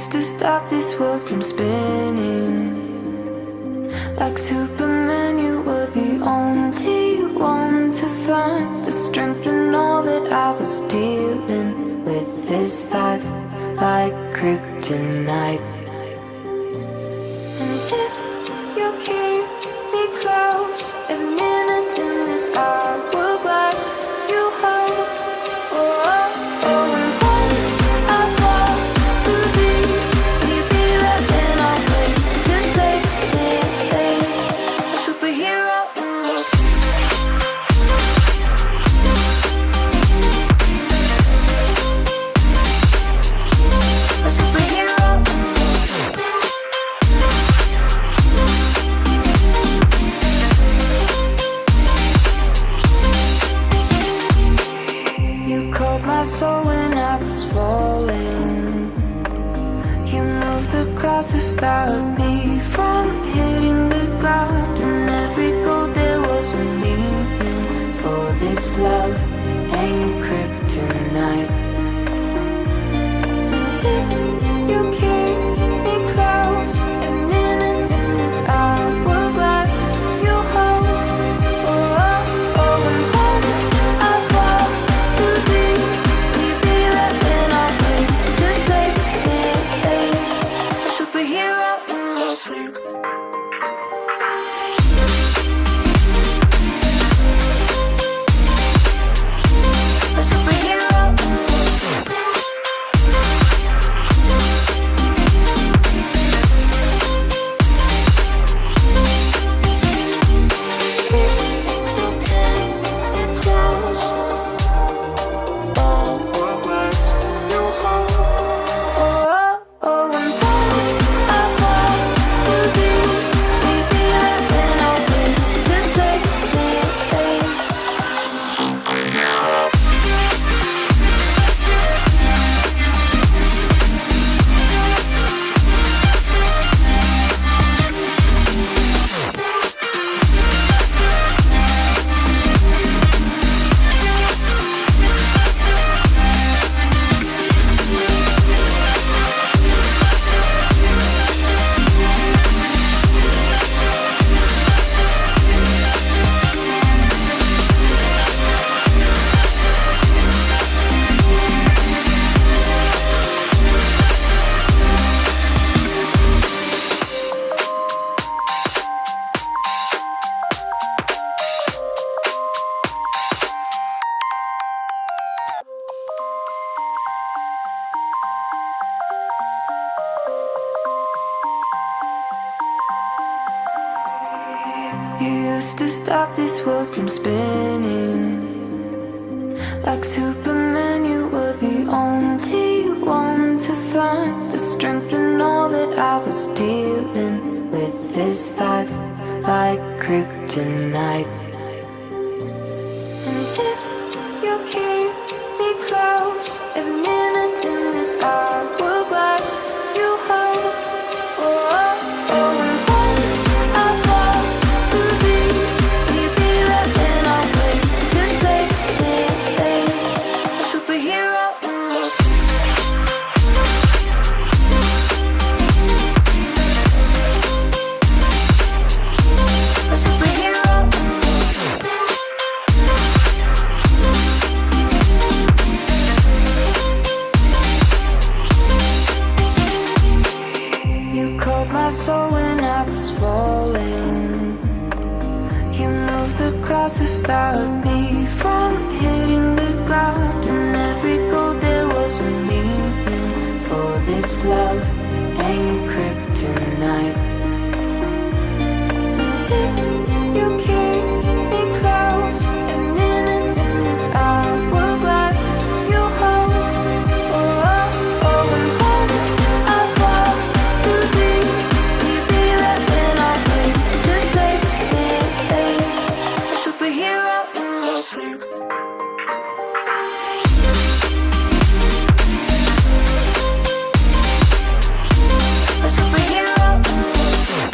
used to stop this world from spinning. Like Superman, you were the only one to find the strength in all that I was dealing with this life, like kryptonite. And if you keep me close, every minute in this hourglass you hold. Oh, oh, oh, and when I fall to be, will you be there? Then I'll wait to save me, a superhero in this. A superhero in this. You called my soul when I was falling. You moved the clouds to stop me from hitting the ground. And every goal there was a meaning. For this love ain't kryptonite. And if you keep me close, every minute in this hourglass you hold. Oh, oh, oh, and when I fall to be, will you be there? Then I'll wait to save me, a superhero in your sleep. A superhero in your sleep. Oh, oh, oh, and when I fall to be, will you be there? Then I'll wait to save me, You used to stop this world from spinning. Like Superman, you were the only one to find the strength in all that I was dealing with this life, like kryptonite. And if you keep me close, every minute in this hourglass you hold. Oh, oh, oh, and when I fall to be, will you be there? Then I'll wait to save me, a superhero in this. A superhero in this. You called my soul when I was falling. You moved the clouds to stop me from hitting the ground. And every goal there was a meaning. For this love ain't kryptonite. And if you keep me close, every minute in this hourglass you hold. Oh, oh, oh, and when I fall to be, will you be there? Then I'll wait to save me, a superhero in your sleep. A superhero in your sleep.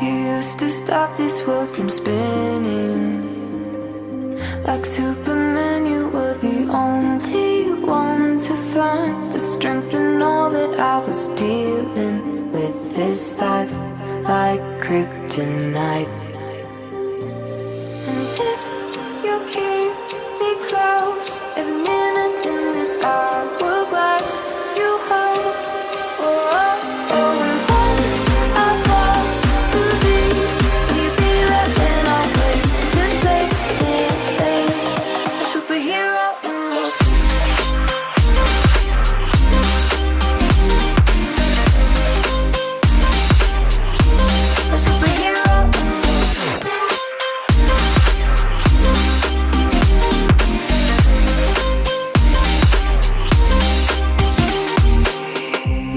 You used to stop this world from spinning. Like Superman, you were the only one to find the strength in all that I was dealing with this life, like kryptonite. And if you keep me close, every minute in this hourglass, you hold. Oh, oh, oh, and when I fall to leave, will you be there when I wait to save me? A superhero in your sleep. A superhero in your sleep.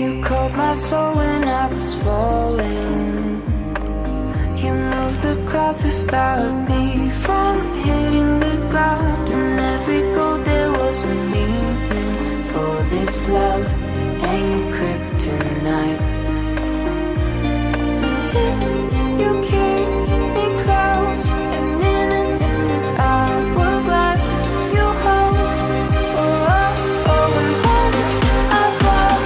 You called my soul when I was falling. You moved the clouds to stop me from hitting the ground. And every goal there was a meaning. For this love ain't kryptonite. And if you keep me close, every minute in this hourglass, you hold. Oh, oh, oh, and when I fall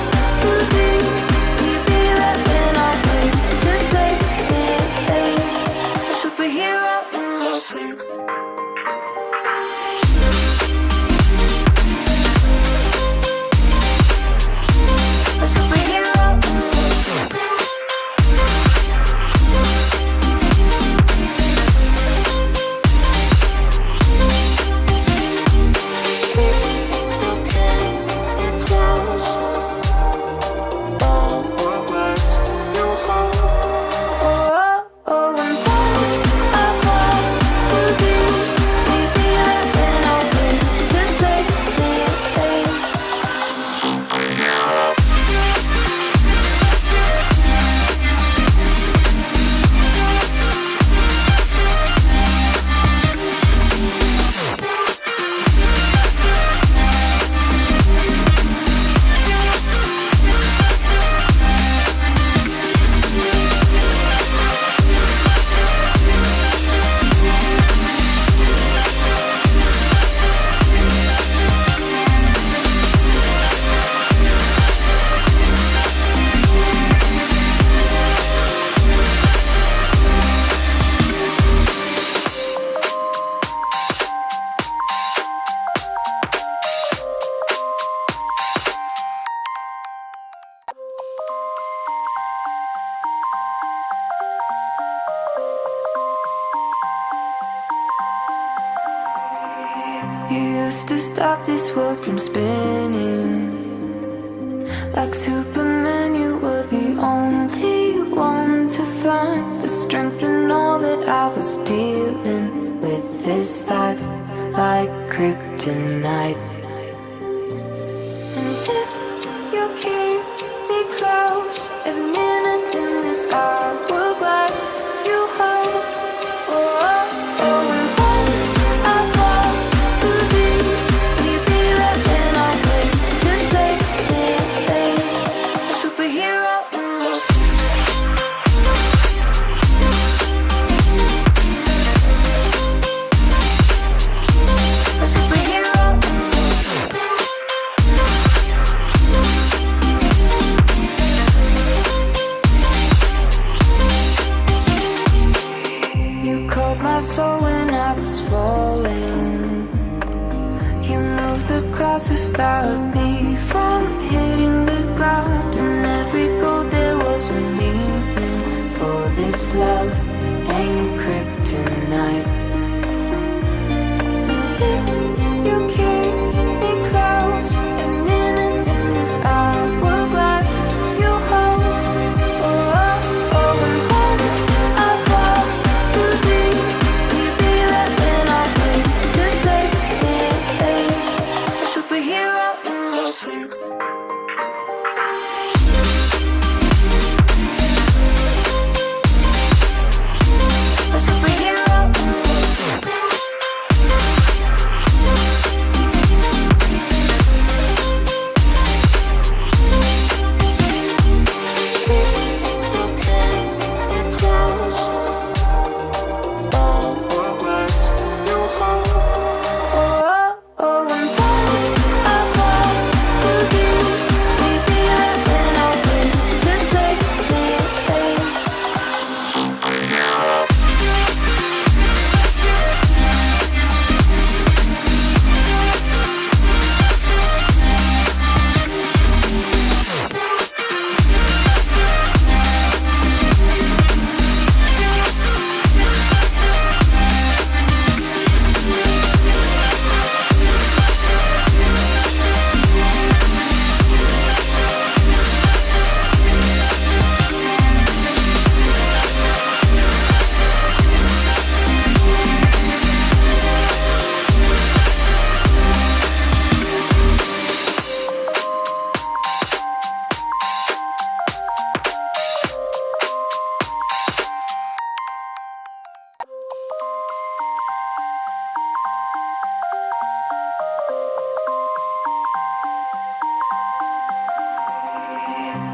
to leave, will you be there when I wait to save me? A superhero in your sleep. A superhero in your sleep. Oh, oh, oh, and when I fall to leave, will you be there when I wait to save me? You used to stop this world from spinning. Like Superman, you were the only one to find the strength in all that I was dealing with this life, like kryptonite. And if you keep me close, every minute in this hourglass, you hold. Oh, oh, oh, and when I fall to leave, will you be there when I wait to save me? A superhero in your sleep. A superhero in your sleep. You called my soul when I was falling. You moved the clouds to stop me from hitting the ground. And every goal there was a meaning. For this love ain't kryptonite. And if you keep me close, every minute in this hourglass, you hold. Oh, oh, oh, and when I fall to leave, will you be there when I wait to save me? A superhero in your sleep. A superhero in your sleep.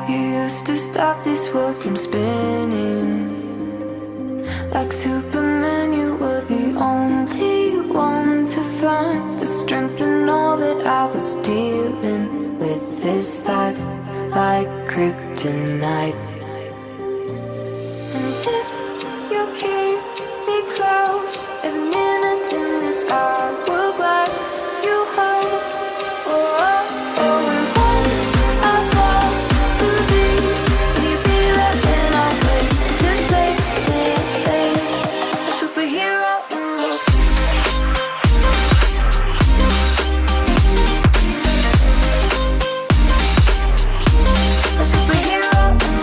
You used to stop this world from spinning. Like Superman, you were the only one to find the strength in all that I was dealing with. This life like kryptonite. And if you keep me close, every minute in this hourglass you hold. Oh, oh, oh, and when I fall to be, will you be there when I wait to save me? A superhero in your a superhero in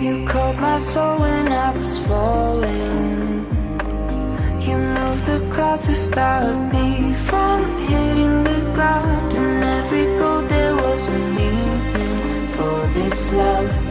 you caught my soul when I was falling. You moved the clouds to stop me from hitting the ground. In every goal there was a meaning for this love.